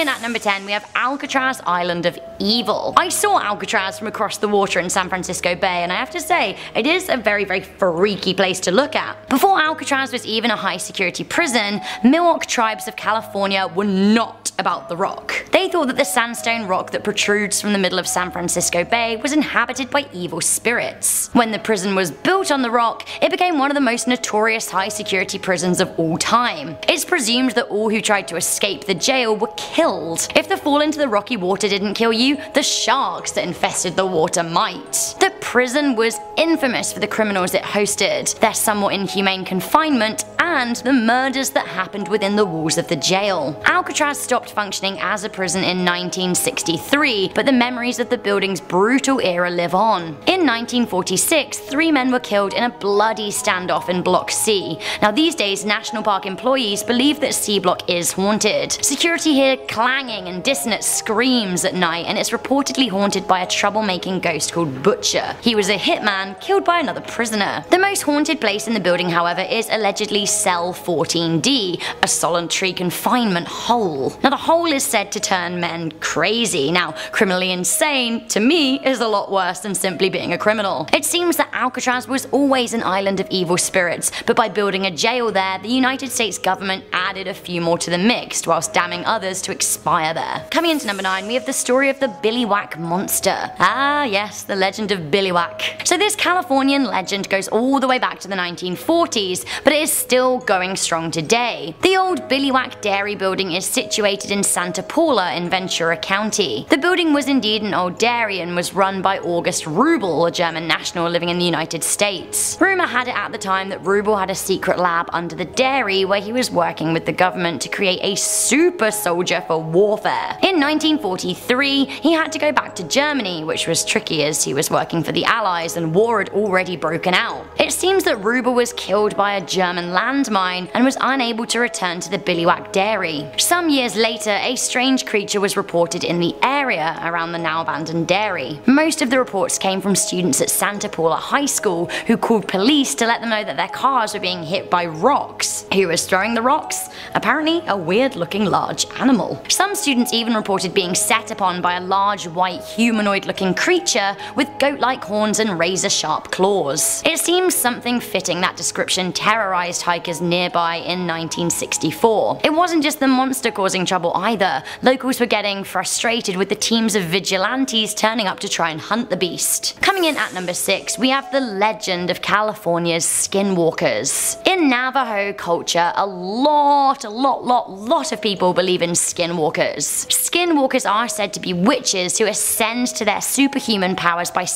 in at number 10, we have Alcatraz Island of Evil. I saw Alcatraz from across the water in San Francisco Bay, and I have to say, it is a very, very freaky place to look at. Before Alcatraz was even a high security prison, Miwok tribes of California were not about the rock. They thought that the sandstone rock that protrudes from the middle of San Francisco Bay was inhabited by evil spirits. When the prison was built on the rock, it became one of the most notorious high security prisons of all time. It's presumed that all who tried to escape the jail were killed. If the fall into the rocky water didn't kill you, the sharks that infested the water might. The prison was infamous for the criminals it hosted, their somewhat inhumane confinement, and the murders that happened within the walls of the jail. Alcatraz stopped functioning as a prison in 1963, but the memories of the building's brutal era live on. In 1946, 3 men were killed in a bloody standoff in Block C. Now these days, National Park employees believe that C Block is haunted. Security hear clanging and dissonant screams at night, and it's reportedly haunted by a troublemaking ghost called Butcher. He was a hitman killed by another prisoner. The most haunted place in the building, however, is allegedly Cell 14D, a solitary confinement hole. Now the hole is said to turn men crazy. Now, criminally insane, to me, is a lot worse than simply being a criminal. It seems that Alcatraz was always an island of evil spirits, but by building a jail there, the United States government added a few more to the mix, whilst damning others to expire there. Coming into number 9, we have the story of the Billywhack monster. Ah yes, the legend of Billywhack. So this Californian legend goes all the way back to the 1940s, but it is still going strong today. The old Billywhack dairy building is situated in Santa Paula in Ventura County. The building was indeed an old dairy and was run by August Rubel, a German national living in the United States. Rumour had it at the time that Rubel had a secret lab under the dairy where he was working with the government to create a super soldier for warfare. In 1943, he had to go back to Germany, which was tricky as he was working for the Allies and war had already broken out. It seems that Rubel was killed by a German landmine and was unable to return to the Billywhack dairy. Some years later, a strange creature was reported in the area around the now abandoned dairy. Most of the reports came from students at Santa Paula High School who called police to let them know that their cars were being hit by rocks. Who was throwing the rocks? Apparently a weird looking large animal. Some students even reported being set upon by a large white humanoid looking creature with goat-like horns and razor-sharp claws. It seems something fitting that description terrorized hikers nearby in 1964. It wasn't just the monster causing trouble either. Locals were getting frustrated with the teams of vigilantes turning up to try and hunt the beast. Coming in at number 6, we have the legend of California's skinwalkers. In Navajo culture, a lot of people believe in skinwalkers. Skinwalkers are said to be witches who ascend to their superhuman powers by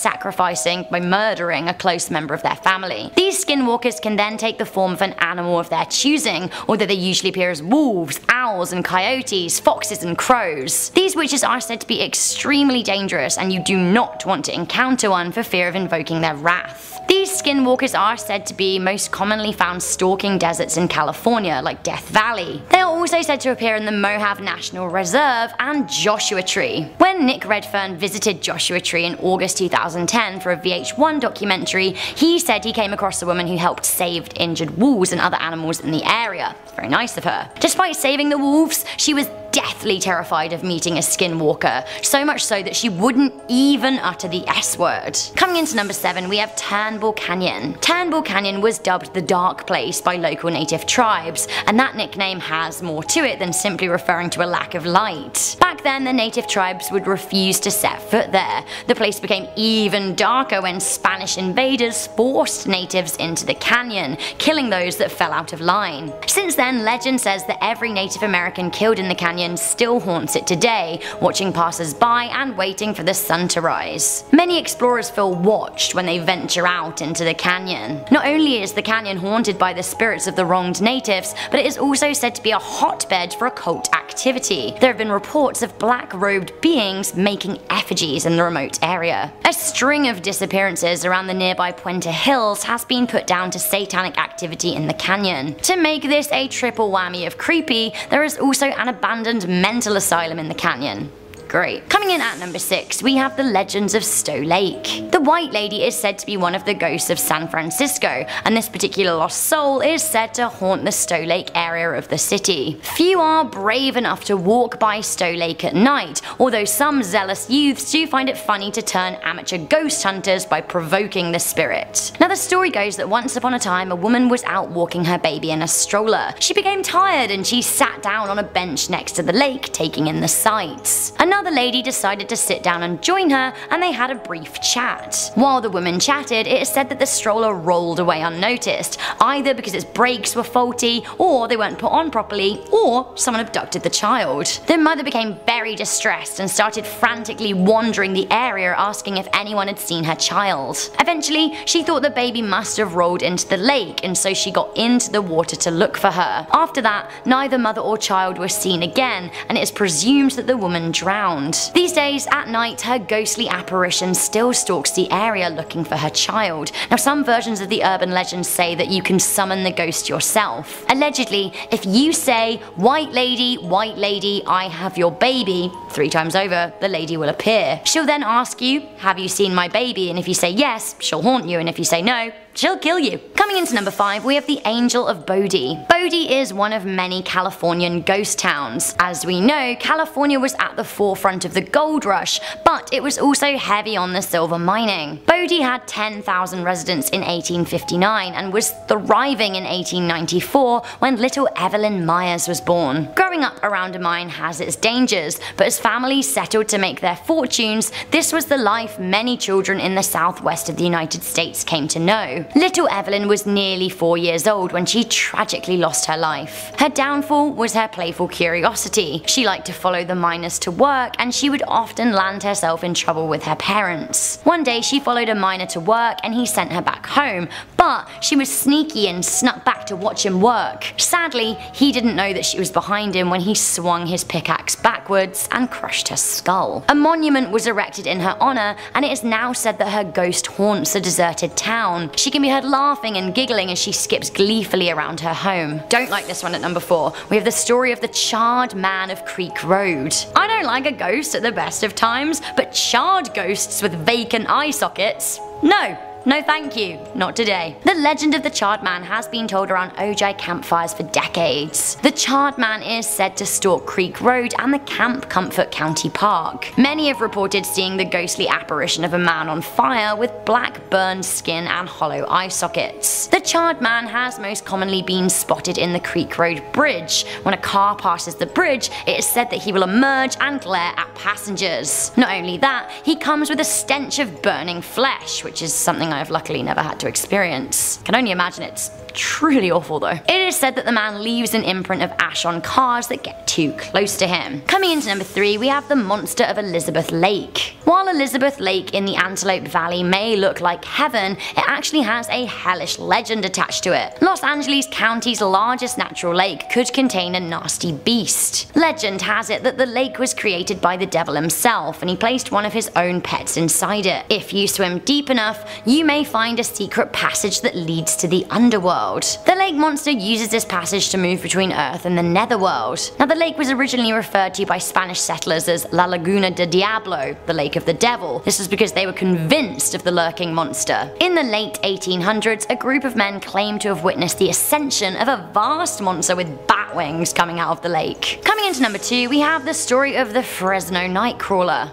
murdering a close member of their family. These skinwalkers can then take the form of an animal of their choosing, although they usually appear as wolves, owls and coyotes, foxes and crows. These witches are said to be extremely dangerous, and you do not want to encounter one for fear of invoking their wrath. These skinwalkers are said to be most commonly found stalking deserts in California, like Death Valley. They are also said to appear in the Mojave National Reserve and Joshua Tree. When Nick Redfern visited Joshua Tree in August 2010 for a VH1 documentary, he said he came across a woman who helped save injured wolves and other animals in the area. Very nice of her. Despite saving the wolves, she was deathly terrified of meeting a skinwalker, so much so that she wouldn't even utter the S word. Coming into number 7, we have Turnbull Canyon. Turnbull Canyon was dubbed the Dark Place by local native tribes, and that nickname has more to it than simply referring to a lack of light. Back then, the native tribes would refuse to set foot there. The place became even darker when Spanish invaders forced natives into the canyon, killing those that fell out of line. Since then, legend says that every Native American killed in the canyon still haunts it today, watching passers-by and waiting for the sun to rise. Many explorers feel watched when they venture out into the canyon. Not only is the canyon haunted by the spirits of the wronged natives, but it is also said to be a hotbed for occult activity. There have been reports of black-robed beings making effigies in the remote area. A string of disappearances around the nearby Puente Hills has been put down to satanic activity in the canyon. To make this a triple whammy of creepy, there is also an abandoned mental asylum in the canyon. Great. Coming in at number 6, we have the legends of Stowe Lake. The White Lady is said to be one of the ghosts of San Francisco, and this particular lost soul is said to haunt the Stowe Lake area of the city. Few are brave enough to walk by Stowe Lake at night, although some zealous youths do find it funny to turn amateur ghost hunters by provoking the spirit. Now the story goes that once upon a time a woman was out walking her baby in a stroller. She became tired and she sat down on a bench next to the lake, taking in the sights. Another lady decided to sit down and join her, and they had a brief chat. While the women chatted, it is said that the stroller rolled away unnoticed, either because its brakes were faulty, or they weren't put on properly, or someone abducted the child. The mother became very distressed and started frantically wandering the area asking if anyone had seen her child. Eventually, she thought the baby must have rolled into the lake, and so she got into the water to look for her. After that, neither mother or child were seen again, and it is presumed that the woman drowned. These days, at night, her ghostly apparition still stalks the area looking for her child. Now some versions of the urban legend say that you can summon the ghost yourself. Allegedly, if you say, white lady, I have your baby," 3 times over, the lady will appear. She'll then ask you, "Have you seen my baby?" and if you say yes, she'll haunt you, and if you say no, she'll kill you. Coming into number 5, we have the Angel of Bodie. Bodie is one of many Californian ghost towns. As we know, California was at the forefront of the gold rush, but it was also heavy on the silver mining. Bodie had 10,000 residents in 1859 and was thriving in 1894 when little Evelyn Myers was born. Growing up around a mine has its dangers, but as families settled to make their fortunes, this was the life many children in the southwest of the United States came to know. Little Evelyn was nearly 4 years old when she tragically lost her life. Her downfall was her playful curiosity. She liked to follow the miners to work, and she would often land herself in trouble with her parents. One day she followed a miner to work and he sent her back home, but she was sneaky and snuck back to watch him work. Sadly, he didn't know that she was behind him when he swung his pickaxe backwards and crushed her skull. A monument was erected in her honor, and it is now said that her ghost haunts a deserted town. She can be heard laughing and giggling as she skips gleefully around her home. Don't like this one at number 4. We have the story of the charred man of Creek Road. I don't like a ghost at the best of times, but charred ghosts with vacant eye sockets? No. No thank you, not today. The legend of the Charred Man has been told around Ojai campfires for decades. The Charred Man is said to stalk Creek Road and the Camp Comfort County Park. Many have reported seeing the ghostly apparition of a man on fire with black burned skin and hollow eye sockets. The Charred Man has most commonly been spotted in the Creek Road Bridge. When a car passes the bridge, it is said that he will emerge and glare at passengers. Not only that, he comes with a stench of burning flesh, which is something I've luckily never had to experience. Can only imagine it's truly awful though. It is said that the man leaves an imprint of ash on cars that get too close to him. Coming into number 3, we have the monster of Elizabeth Lake. While Elizabeth Lake in the Antelope Valley may look like heaven, it actually has a hellish legend attached to it. Los Angeles County's largest natural lake could contain a nasty beast. Legend has it that the lake was created by the devil himself, and he placed one of his own pets inside it. If you swim deep enough, you may find a secret passage that leads to the underworld. The lake monster uses this passage to move between Earth and the netherworld. Now the lake was originally referred to by Spanish settlers as La Laguna de Diablo, the lake of the devil. This was because they were convinced of the lurking monster. In the late 1800s, a group of men claimed to have witnessed the ascension of a vast monster with bat wings coming out of the lake. Coming into number 2, we have the story of the Fresno Nightcrawler.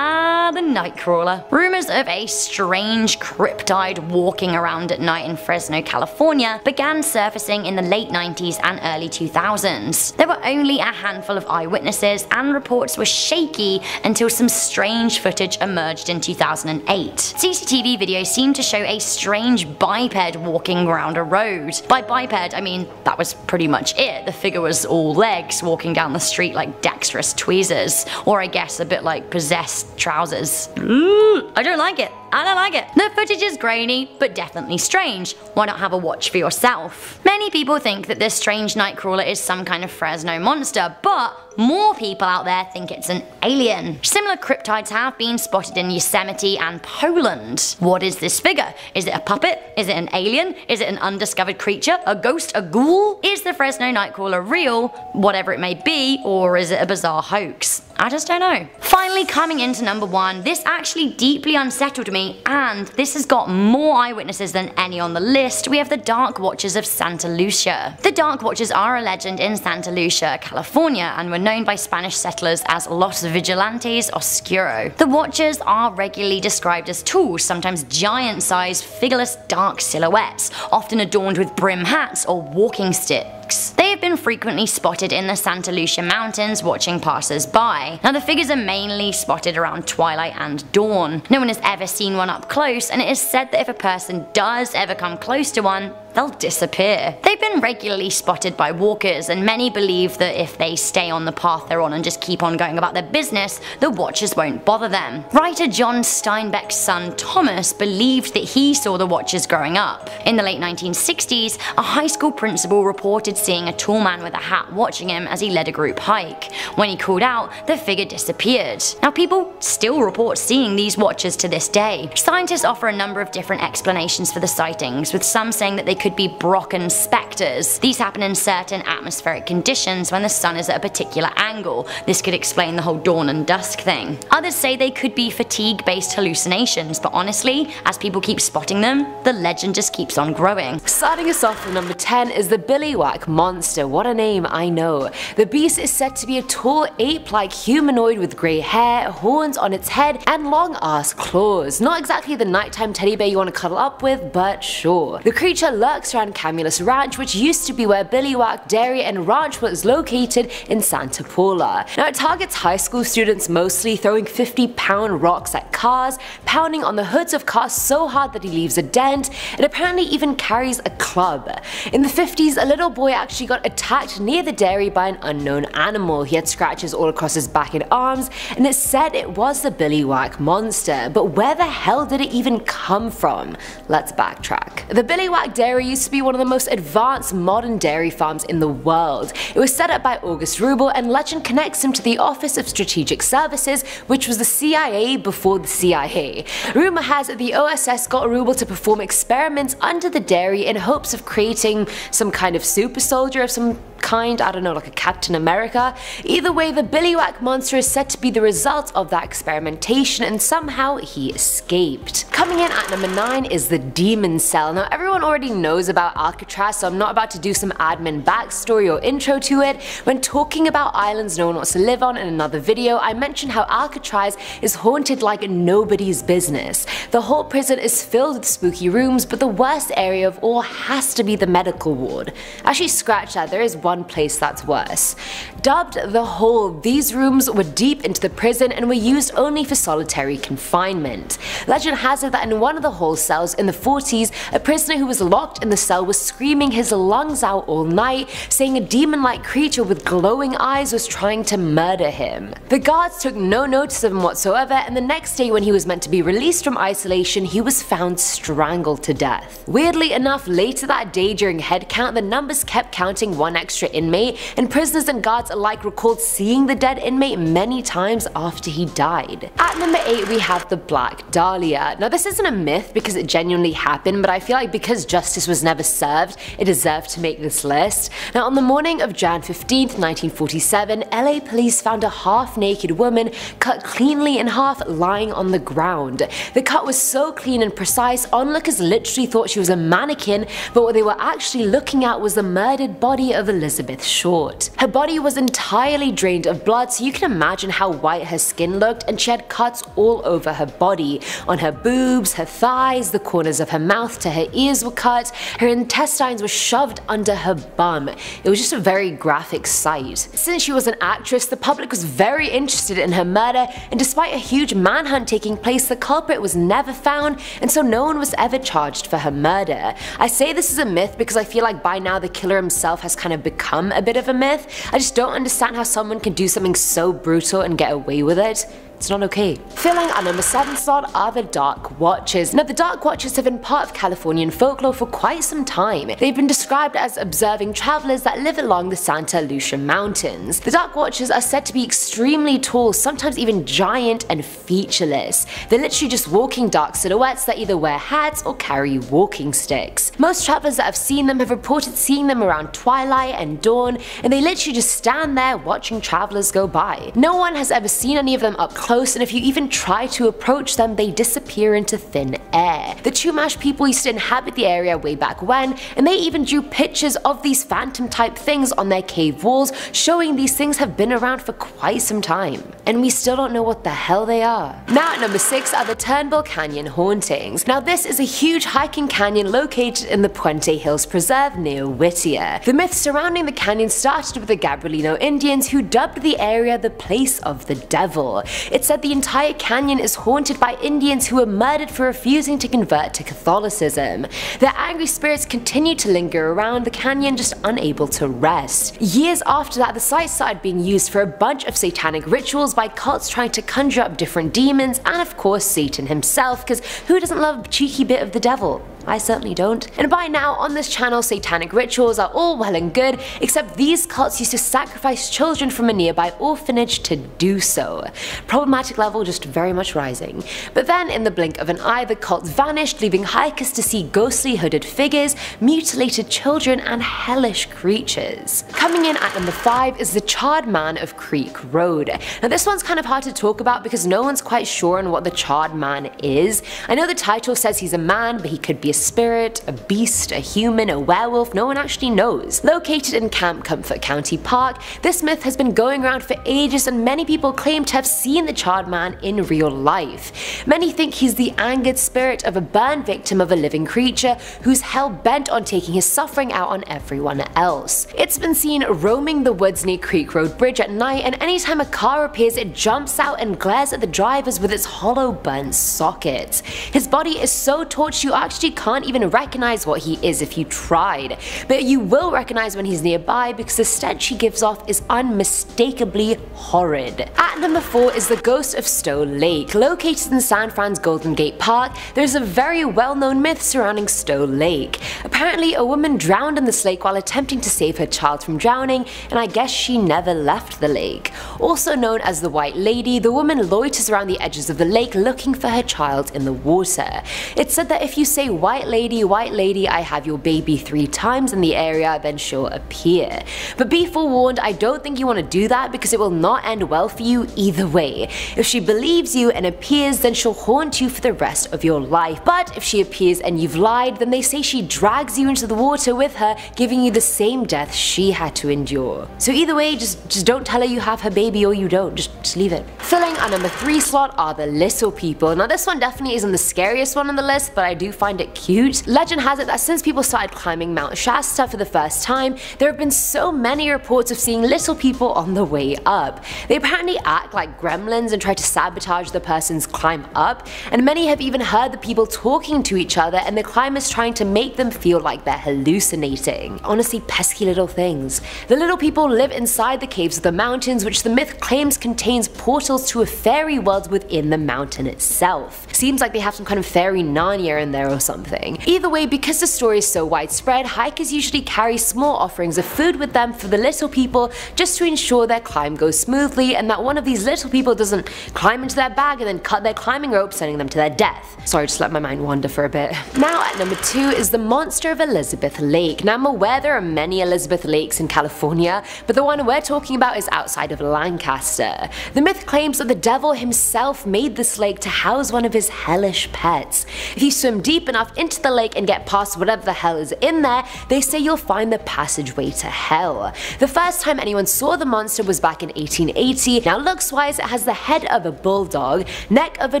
The Nightcrawler. Rumors of a strange cryptid walking around at night in Fresno, California began surfacing in the late 90s and early 2000s. There were only a handful of eyewitnesses, and reports were shaky until some strange footage emerged in 2008. CCTV videos seemed to show a strange biped walking around a road. By biped, I mean that was pretty much it. The figure was all legs walking down the street like dexterous tweezers, or I guess a bit like possessed trousers. I don't like it. I don't like it. The footage is grainy, but definitely strange. Why not have a watch for yourself? Many people think that this strange Nightcrawler is some kind of Fresno monster, but more people out there think it's an alien. Similar cryptids have been spotted in Yosemite and Poland. What is this figure? Is it a puppet? Is it an alien? Is it an undiscovered creature? A ghost? A ghoul? Is the Fresno Nightcrawler real, whatever it may be, or is it a bizarre hoax? I just don't know. Finally, Finally coming into number 1, this actually deeply unsettled me, and this has got more eyewitnesses than any on the list. We have the Dark Watchers of Santa Lucia. The Dark Watchers are a legend in Santa Lucia, California, and were known by Spanish settlers as Los Vigilantes Oscuro. The Watchers are regularly described as tall, sometimes giant-sized, figureless dark silhouettes, often adorned with brim hats or walking sticks. They have been frequently spotted in the Santa Lucia Mountains watching passers-by. Now the figures are mainly spotted around twilight and dawn. No one has ever seen one up close, and it is said that if a person does ever come close to one, they'll disappear. They've been regularly spotted by walkers, and many believe that if they stay on the path they're on and just keep on going about their business, the Watchers won't bother them. Writer John Steinbeck's son Thomas believed that he saw the Watchers growing up. In the late 1960s, a high school principal reported seeing a tall man with a hat watching him as he led a group hike. When he called out, the figure disappeared. Now people still report seeing these Watchers to this day. Scientists offer a number of different explanations for the sightings, with some saying that they could be Brocken specters. These happen in certain atmospheric conditions when the sun is at a particular angle. This could explain the whole dawn and dusk thing. Others say they could be fatigue-based hallucinations, but honestly, as people keep spotting them, the legend just keeps on growing. Starting us off with number 10 is the Billywhack Monster. What a name, I know. The beast is said to be a tall ape-like humanoid with grey hair, horns on its head, and long-ass claws. Not exactly the nighttime teddy bear you want to cuddle up with, but sure. The creature lurks around Camulus Ranch, which used to be where Billywhack Dairy and Ranch was located in Santa Paula. Now it targets high school students mostly, throwing 50-pound rocks at cars, pounding on the hoods of cars so hard that he leaves a dent, and apparently even carries a club. In the 50s, a little boy actually got attacked near the dairy by an unknown animal. He had scratches all across his back and arms, and it said it was the Billywhack Monster. But where the hell did it even come from? Let's backtrack. The Billywhack Dairy used to be one of the most advanced modern dairy farms in the world. It was set up by August Rubel, and legend connects him to the Office of Strategic Services, which was the CIA before the CIA. Rumor has it the OSS got Rubel to perform experiments under the dairy in hopes of creating some kind of super soldier of some kind, I don't know, like a Captain America. Either way, the Billywhack Monster is said to be the result of that experimentation, and somehow he escaped. Coming in at number 9 is the Demon Cell. Now everyone already knows about Alcatraz, so I'm not about to do some admin backstory or intro to it. When talking about islands no one wants to live on in another video, I mentioned how Alcatraz is haunted like nobody's business. The whole prison is filled with spooky rooms, but the worst area of all has to be the medical ward. Actually scratch that, there is one place that's worse. Dubbed the Hole, these rooms were deep into the prison and were used only for solitary confinement. Legend has it that in one of the Hole cells in the 40s, a prisoner who was locked in the cell was screaming his lungs out all night, saying a demon-like creature with glowing eyes was trying to murder him. The guards took no notice of him whatsoever, and the next day when he was meant to be released from isolation, he was found strangled to death. Weirdly enough, later that day during head count, the numbers kept counting one extra inmate, and prisoners and guards alike recalled seeing the dead inmate many times after he died. At number 8 we have the Black Dahlia. Now this isn't a myth because it genuinely happened, but I feel like because justice was never served, it deserved to make this list. Now on the morning of Jan 15th, 1947, LA police found a half-naked woman cut cleanly in half lying on the ground. The cut was so clean and precise, onlookers literally thought she was a mannequin, but what they were actually looking at was the murdered body of Elizabeth Short. Her body was entirely drained of blood, so you can imagine how white her skin looked, and she had cuts all over her body. On her boobs, her thighs, the corners of her mouth to her ears were cut, her intestines were shoved under her bum. It was just a very graphic sight. Since she was an actress, the public was very interested in her murder, and despite a huge manhunt taking place, the culprit was never found, and so no one was ever charged for her murder. I say this is a myth because I feel like by now the killer himself has kind of become a bit of a myth. I just don't understand how someone can do something so brutal and get away with it. It's not okay. Filling our number 7 slot are the Dark Watchers. Now the Dark Watchers have been part of Californian folklore for quite some time. They've been described as observing travelers that live along the Santa Lucia Mountains. The Dark Watchers are said to be extremely tall, sometimes even giant and featureless. They're literally just walking dark silhouettes that either wear hats or carry walking sticks. Most travelers that have seen them have reported seeing them around twilight and dawn, and they literally just stand there watching travelers go by. No one has ever seen any of them up close, and if you even try to approach them, they disappear into thin air. The Chumash people used to inhabit the area way back when, and they even drew pictures of these phantom type things on their cave walls, showing these things have been around for quite some time. And we still don't know what the hell they are. Now at number 6 are the Turnbull Canyon hauntings. Now this is a huge hiking canyon located in the Puente Hills Preserve near Whittier. The myth surrounding the canyon started with the Gabrielino Indians, who dubbed the area the place of the devil. It said the entire canyon is haunted by Indians who were murdered for refusing to convert to Catholicism. Their angry spirits continued to linger around the canyon, just unable to rest. Years after that, the site started being used for a bunch of satanic rituals by cults trying to conjure up different demons, and of course Satan himself, because who doesn't love a cheeky bit of the devil? I certainly don't. And by now on this channel, satanic rituals are all well and good, except these cults used to sacrifice children from a nearby orphanage to do so. Problematic level just very much rising. But then in the blink of an eye, the cults vanished, leaving hikers to see ghostly hooded figures, mutilated children, and hellish creatures. Coming in at number 5 is the Charred Man of Creek Road. Now this one's kind of hard to talk about because no one's quite sure on what the Charred Man is. I know the title says he's a man, but he could be a spirit, a beast, a human, a werewolf, no one actually knows. Located in Camp Comfort County Park, this myth has been going around for ages, and many people claim to have seen the Charred Man in real life. Many think he's the angered spirit of a burned victim of a living creature who's hell-bent on taking his suffering out on everyone else. It's been seen roaming the woods near Creek Road Bridge at night, and anytime a car appears, it jumps out and glares at the drivers with its hollow burnt socket. His body is so torched you actually can't even recognize what he is if you tried, but you will recognize when he's nearby because the stench he gives off is unmistakably horrid. At number 4 is the Ghost of Stowe Lake. Located in San Fran's Golden Gate Park, there's a very well-known myth surrounding Stowe Lake. Apparently a woman drowned in this lake while attempting to save her child from drowning, and I guess she never left the lake. Also known as the White Lady, the woman loiters around the edges of the lake looking for her child in the water. It's said that if you say white lady, I have your baby 3 times in the area, then she'll appear. But be forewarned, I don't think you want to do that because it will not end well for you either way. If she believes you and appears, then she'll haunt you for the rest of your life. But if she appears and you've lied, then they say she drags you into the water with her, giving you the same death she had to endure. So either way, just don't tell her you have her baby, or you don't, just leave it. Filling our number 3 slot are the Little People. Now this one definitely isn't the scariest one on the list, but I do find it cute. Legend has it that since people started climbing Mount Shasta for the first time, there have been so many reports of seeing little people on the way up. They apparently act like gremlins and try to sabotage the person's climb up, and many have even heard the people talking to each other and the climbers trying to make them feel like they're hallucinating. Honestly, pesky little things. The Little People live inside the caves of the mountains, which the myth claims contains portals to a fairy world within the mountain itself. Seems like they have some kind of fairy Narnia in there or something. Either way, because the story is so widespread, hikers usually carry small offerings of food with them for the Little People just to ensure their climb goes smoothly and that one of these Little People doesn't climb into their bag and then cut their climbing rope, sending them to their death. Sorry, just let my mind wander for a bit. Now at number 2 is the Monster of Elizabeth Lake. Now I'm aware there are many Elizabeth Lakes in California, but the one we're talking about is outside of Lancaster. The myth claims that the devil himself made this lake to house one of his hellish pets. If you swim deep enough into the lake and get past whatever the hell is in there, they say you'll find the passageway to hell. The first time anyone saw the monster was back in 1880. Now looks wise, it has the head of a bulldog, neck of a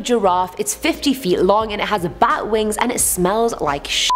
giraffe, it's 50 feet long, and it has bat wings, and it smells like shit.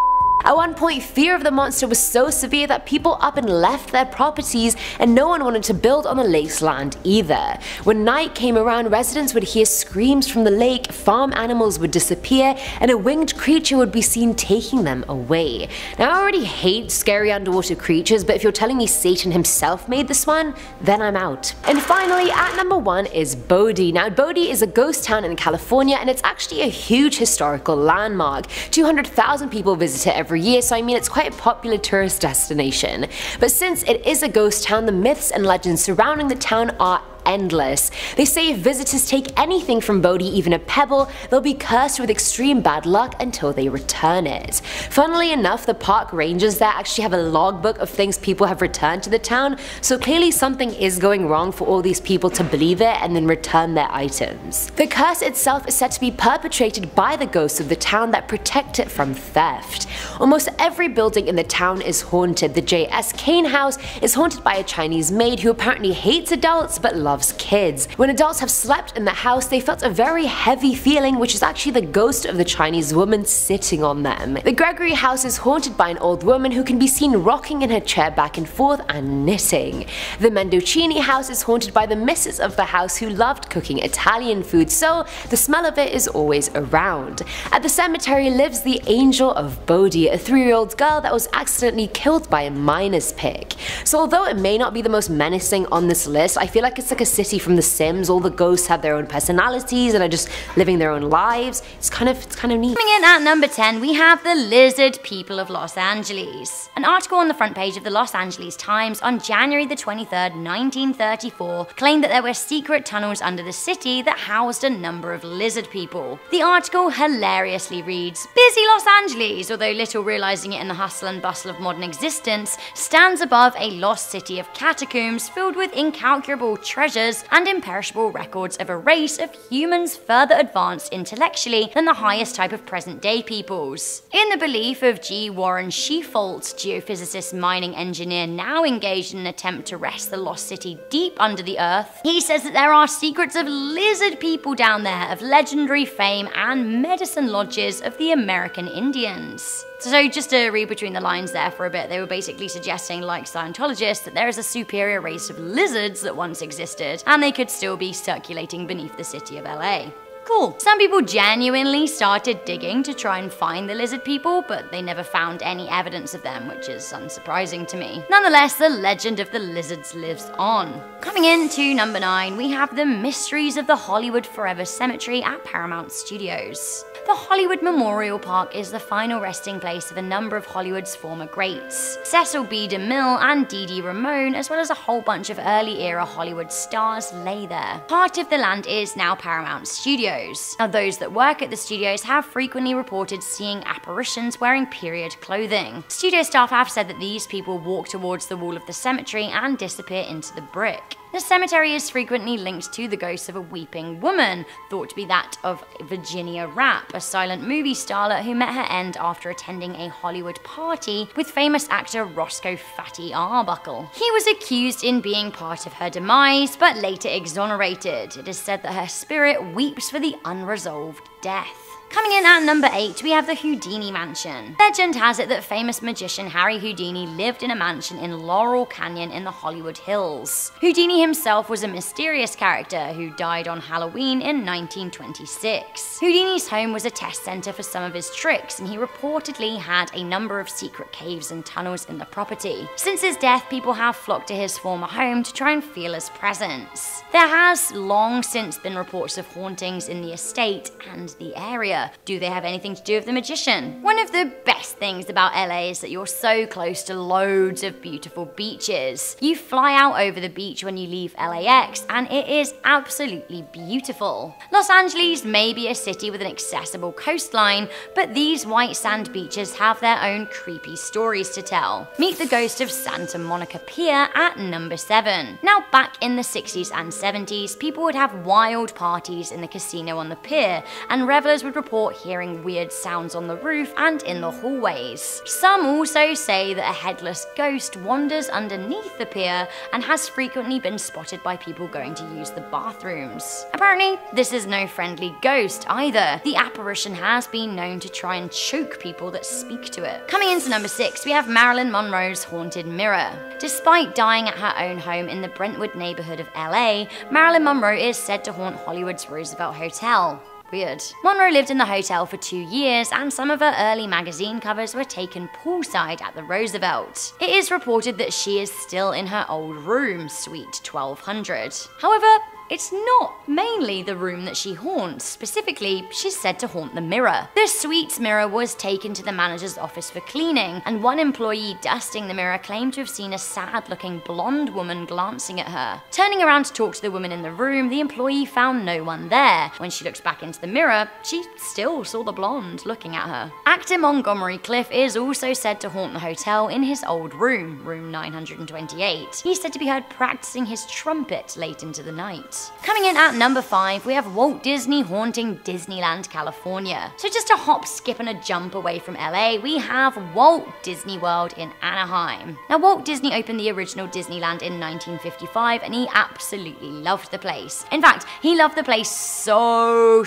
At one point, fear of the monster was so severe that people up and left their properties, and no one wanted to build on the lake's land either. When night came around, residents would hear screams from the lake, farm animals would disappear, and a winged creature would be seen taking them away. Now I already hate scary underwater creatures, but if you're telling me Satan himself made this one, then I'm out. And finally, at number 1 is Bodie. Now Bodie is a ghost town in California, and it's actually a huge historical landmark. 200,000 people visit it every year, so I mean it's quite a popular tourist destination. But since it is a ghost town, the myths and legends surrounding the town are endless. They say if visitors take anything from Bodhi, even a pebble, they'll be cursed with extreme bad luck until they return it. Funnily enough, the park rangers there actually have a logbook of things people have returned to the town, so clearly something is going wrong for all these people to believe it and then return their items. The curse itself is said to be perpetrated by the ghosts of the town that protect it from theft. Almost every building in the town is haunted. The J.S. Kane house is haunted by a Chinese maid who apparently hates adults but loves kids. When adults have slept in the house, they felt a very heavy feeling, which is actually the ghost of the Chinese woman sitting on them. The Gregory house is haunted by an old woman who can be seen rocking in her chair back and forth and knitting. The Mendocini house is haunted by the missus of the house who loved cooking Italian food, so the smell of it is always around. At the cemetery lives the Angel of Bodhi, a 3-year-old girl that was accidentally killed by a miner's pick. So although it may not be the most menacing on this list, I feel like it's like a city from The Sims. All the ghosts have their own personalities and are just living their own lives. It's kind of neat. Coming in at number 10, we have the Lizard People of Los Angeles. An article on the front page of the Los Angeles Times on January the 23rd, 1934 claimed that there were secret tunnels under the city that housed a number of lizard people. The article hilariously reads, "Busy Los Angeles, although little realizing it in the hustle and bustle of modern existence, stands above a lost city of catacombs filled with incalculable treasures and imperishable records of a race of humans further advanced intellectually than the highest type of present-day peoples." In the belief of G. Warren Sheafalt, geophysicist mining engineer now engaged in an attempt to wrest the lost city deep under the earth, he says that there are secrets of lizard people down there, of legendary fame and medicine lodges of the American Indians. So just to read between the lines there for a bit, they were basically suggesting, like Scientologists, that there is a superior race of lizards that once existed, and they could still be circulating beneath the city of LA. Cool. Some people genuinely started digging to try and find the lizard people, but they never found any evidence of them, which is unsurprising to me. Nonetheless, the legend of the lizards lives on. Coming in to number 9, we have the Mysteries of the Hollywood Forever Cemetery at Paramount Studios. The Hollywood Memorial Park is the final resting place of a number of Hollywood's former greats. Cecil B. DeMille and Dee Dee Ramone, as well as a whole bunch of early-era Hollywood stars, lay there. Part of the land is now Paramount Studios. Now, those that work at the studios have frequently reported seeing apparitions wearing period clothing. Studio staff have said that these people walk towards the wall of the cemetery and disappear into the brick. The cemetery is frequently linked to the ghost of a weeping woman, thought to be that of Virginia Rapp, a silent movie starlet who met her end after attending a Hollywood party with famous actor Roscoe Fatty Arbuckle. He was accused in being part of her demise, but later exonerated. It is said that her spirit weeps for the unresolved death. Coming in at number 8, we have the Houdini Mansion. Legend has it that famous magician Harry Houdini lived in a mansion in Laurel Canyon in the Hollywood Hills. Houdini himself was a mysterious character who died on Halloween in 1926. Houdini's home was a test center for some of his tricks, and he reportedly had a number of secret caves and tunnels in the property. Since his death, people have flocked to his former home to try and feel his presence. There has long since been reports of hauntings in the estate and the area. Do they have anything to do with the magician? One of the best things about LA is that you're so close to loads of beautiful beaches. You fly out over the beach when you leave LAX, and it is absolutely beautiful. Los Angeles may be a city with an accessible coastline, but these white sand beaches have their own creepy stories to tell. Meet the ghost of Santa Monica Pier at number 7. Now, back in the 60s and 70s, people would have wild parties in the casino on the pier, and revelers would report hearing weird sounds on the roof and in the hallways. Some also say that a headless ghost wanders underneath the pier and has frequently been spotted by people going to use the bathrooms. Apparently, this is no friendly ghost either. The apparition has been known to try and choke people that speak to it. Coming into number 6, we have Marilyn Monroe's Haunted Mirror. Despite dying at her own home in the Brentwood neighborhood of LA, Marilyn Monroe is said to haunt Hollywood's Roosevelt Hotel. Weird. Monroe lived in the hotel for 2 years, and some of her early magazine covers were taken poolside at the Roosevelt. It is reported that she is still in her old room, Suite 1200. However, it's not mainly the room that she haunts. Specifically, she's said to haunt the mirror. The suite's mirror was taken to the manager's office for cleaning, and one employee dusting the mirror claimed to have seen a sad-looking blonde woman glancing at her. Turning around to talk to the woman in the room, the employee found no one there. When she looked back into the mirror, she still saw the blonde looking at her. Actor Montgomery Clift is also said to haunt the hotel in his old room, room 928. He's said to be heard practicing his trumpet late into the night. Coming in at number 5, we have Walt Disney haunting Disneyland, California. So just a hop, skip, and a jump away from LA, we have Walt Disney World in Anaheim. Now, Walt Disney opened the original Disneyland in 1955, and he absolutely loved the place. In fact, he loved the place so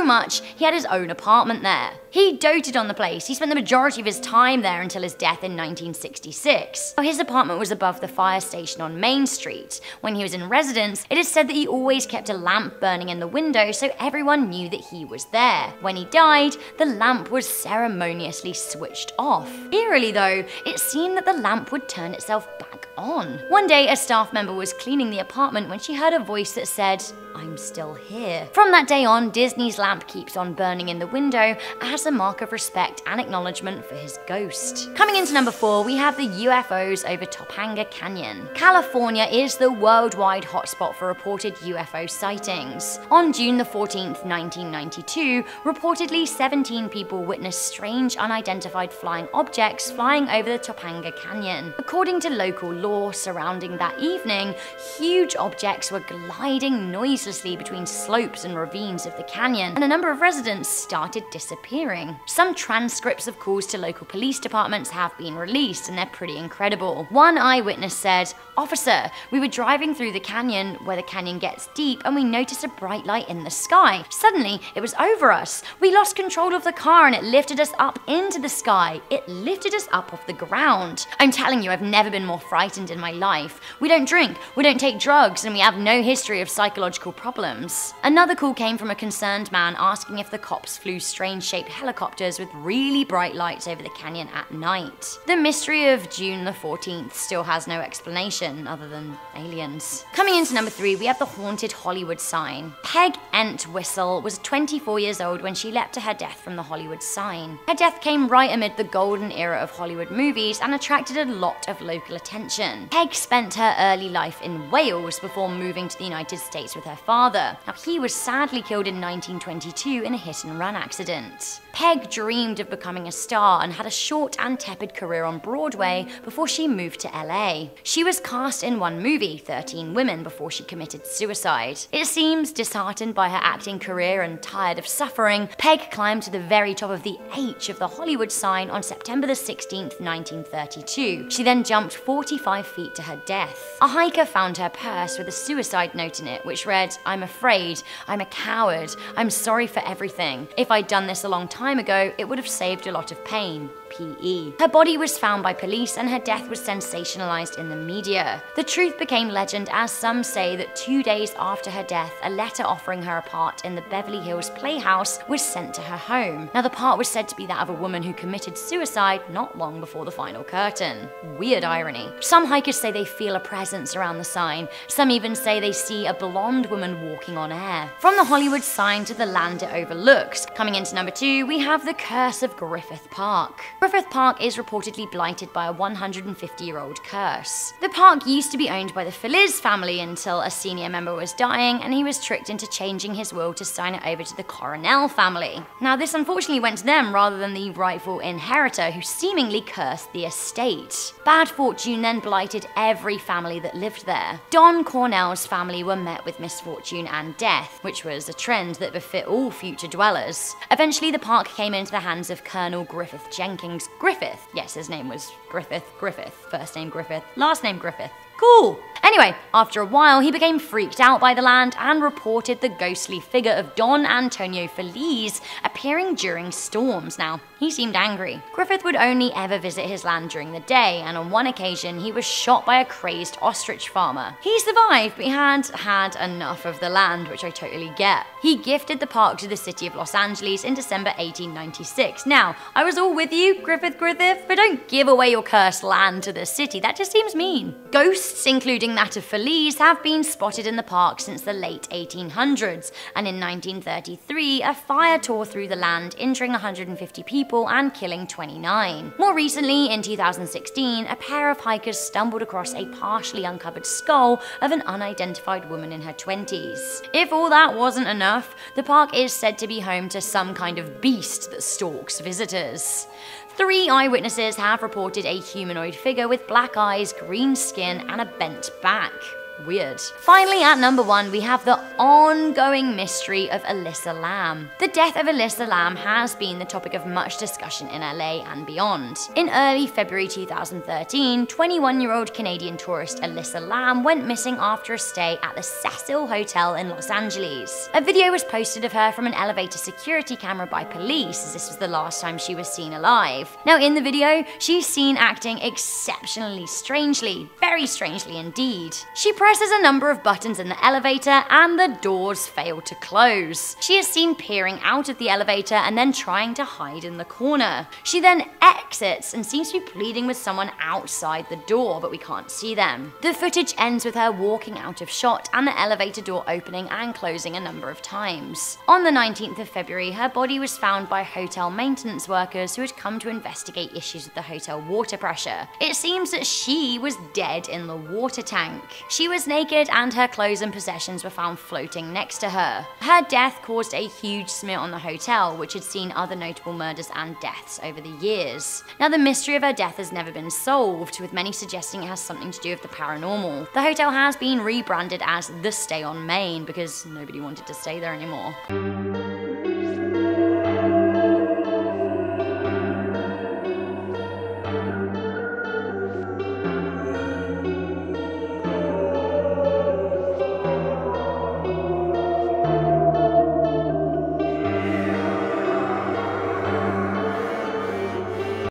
much, he had his own apartment there. He doted on the place. He spent the majority of his time there until his death in 1966. His apartment was above the fire station on Main Street. When he was in residence, it is said that he always kept a lamp burning in the window so everyone knew that he was there. When he died, the lamp was ceremoniously switched off. Eerily though, it seemed that the lamp would turn itself back on. One day, a staff member was cleaning the apartment when she heard a voice that said, "I'm still here." From that day on, Disney's lamp keeps on burning in the window as a mark of respect and acknowledgement for his ghost. Coming into number 4, we have the UFOs over Topanga Canyon. California is the worldwide hotspot for reported UFO sightings. On June the 14th, 1992, reportedly 17 people witnessed strange unidentified flying objects flying over the Topanga Canyon. According to local law surrounding that evening, huge objects were gliding noiselessly between slopes and ravines of the canyon, and a number of residents started disappearing. Some transcripts of calls to local police departments have been released, and they're pretty incredible. One eyewitness said, "Officer, we were driving through the canyon where the canyon gets deep and we noticed a bright light in the sky. Suddenly, it was over us. We lost control of the car and it lifted us up into the sky. It lifted us up off the ground. I'm telling you, I've never been more frightened in my life. We don't drink, we don't take drugs, and we have no history of psychological problems." Another call came from a concerned man asking if the cops flew strange-shaped helicopters with really bright lights over the canyon at night. The mystery of June the 14th still has no explanation other than aliens. Coming into number 3, we have the haunted Hollywood sign. Peg Entwistle was 24 years old when she leapt to her death from the Hollywood sign. Her death came right amid the golden era of Hollywood movies and attracted a lot of local attention. Peg spent her early life in Wales before moving to the United States with her father. Now, he was sadly killed in 1922 in a hit-and-run accident. Peg dreamed of becoming a star and had a short and tepid career on Broadway before she moved to LA. She was cast in one movie, 13 Women, before she committed suicide. It seems, disheartened by her acting career and tired of suffering, Peg climbed to the very top of the H of the Hollywood sign on September the 16th, 1932. She then jumped 45 feet to her death. A hiker found her purse with a suicide note in it, which read, "I'm afraid, I'm a coward, I'm sorry for everything. If I'd done this a long time ago, it would have saved a lot of pain. P.E." Her body was found by police and her death was sensationalized in the media. The truth became legend, as some say that 2 days after her death, a letter offering her a part in the Beverly Hills Playhouse was sent to her home. Now, the part was said to be that of a woman who committed suicide not long before the final curtain. Weird irony. Some hikers say they feel a presence around the sign. Some even say they see a blonde woman walking on air. From the Hollywood sign to the land it overlooks. Coming into number 2, we have the curse of Griffith Park. Griffith Park is reportedly blighted by a 150-year-old curse. The park used to be owned by the Feliz family until a senior member was dying and he was tricked into changing his will to sign it over to the Coronel family. Now, this unfortunately went to them rather than the rightful inheritor, who seemingly cursed the estate. Bad fortune then blighted every family that lived there. Don Cornell's family were met with misfortune and death, which was a trend that befit all future dwellers. Eventually, the park came into the hands of Colonel Griffith Jenkins Griffith. Yes, his name was Griffith. First name Griffith, last name Griffith. Cool. Anyway, after a while, he became freaked out by the land and reported the ghostly figure of Don Antonio Feliz appearing during storms. Now, he seemed angry. Griffith would only ever visit his land during the day, and on one occasion, he was shot by a crazed ostrich farmer. He survived, but he had enough of the land, which I totally get. He gifted the park to the city of Los Angeles in December 1896. Now, I was all with you, Griffith, but don't give away your cursed land to the city. That just seems mean. Ghosts Ghosts, including that of Felice, have been spotted in the park since the late 1800s, and in 1933 a fire tore through the land, injuring 150 people and killing 29. More recently, in 2016, a pair of hikers stumbled across a partially uncovered skull of an unidentified woman in her 20s. If all that wasn't enough, the park is said to be home to some kind of beast that stalks visitors. 3 eyewitnesses have reported a humanoid figure with black eyes, green skin, and a bent back. Weird. Finally, at number 1, we have the ongoing mystery of Alyssa Lamb. The death of Alyssa Lamb has been the topic of much discussion in LA and beyond. In early February 2013, 21-year-old Canadian tourist Alyssa Lamb went missing after a stay at the Cecil Hotel in Los Angeles. A video was posted of her from an elevator security camera by police, as this was the last time she was seen alive. Now, in the video, she's seen acting exceptionally strangely, very strangely indeed. She presses a number of buttons in the elevator and the doors fail to close. She is seen peering out of the elevator and then trying to hide in the corner. She then exits and seems to be pleading with someone outside the door, but we can't see them. The footage ends with her walking out of shot and the elevator door opening and closing a number of times. On the 19th of February, her body was found by hotel maintenance workers who had come to investigate issues with the hotel water pressure. It seems that she was dead in the water tank. She was naked and her clothes and possessions were found floating next to her. Her death caused a huge smear on the hotel, which had seen other notable murders and deaths over the years. Now, the mystery of her death has never been solved, with many suggesting it has something to do with the paranormal. The hotel has been rebranded as The Stay on Main because nobody wanted to stay there anymore.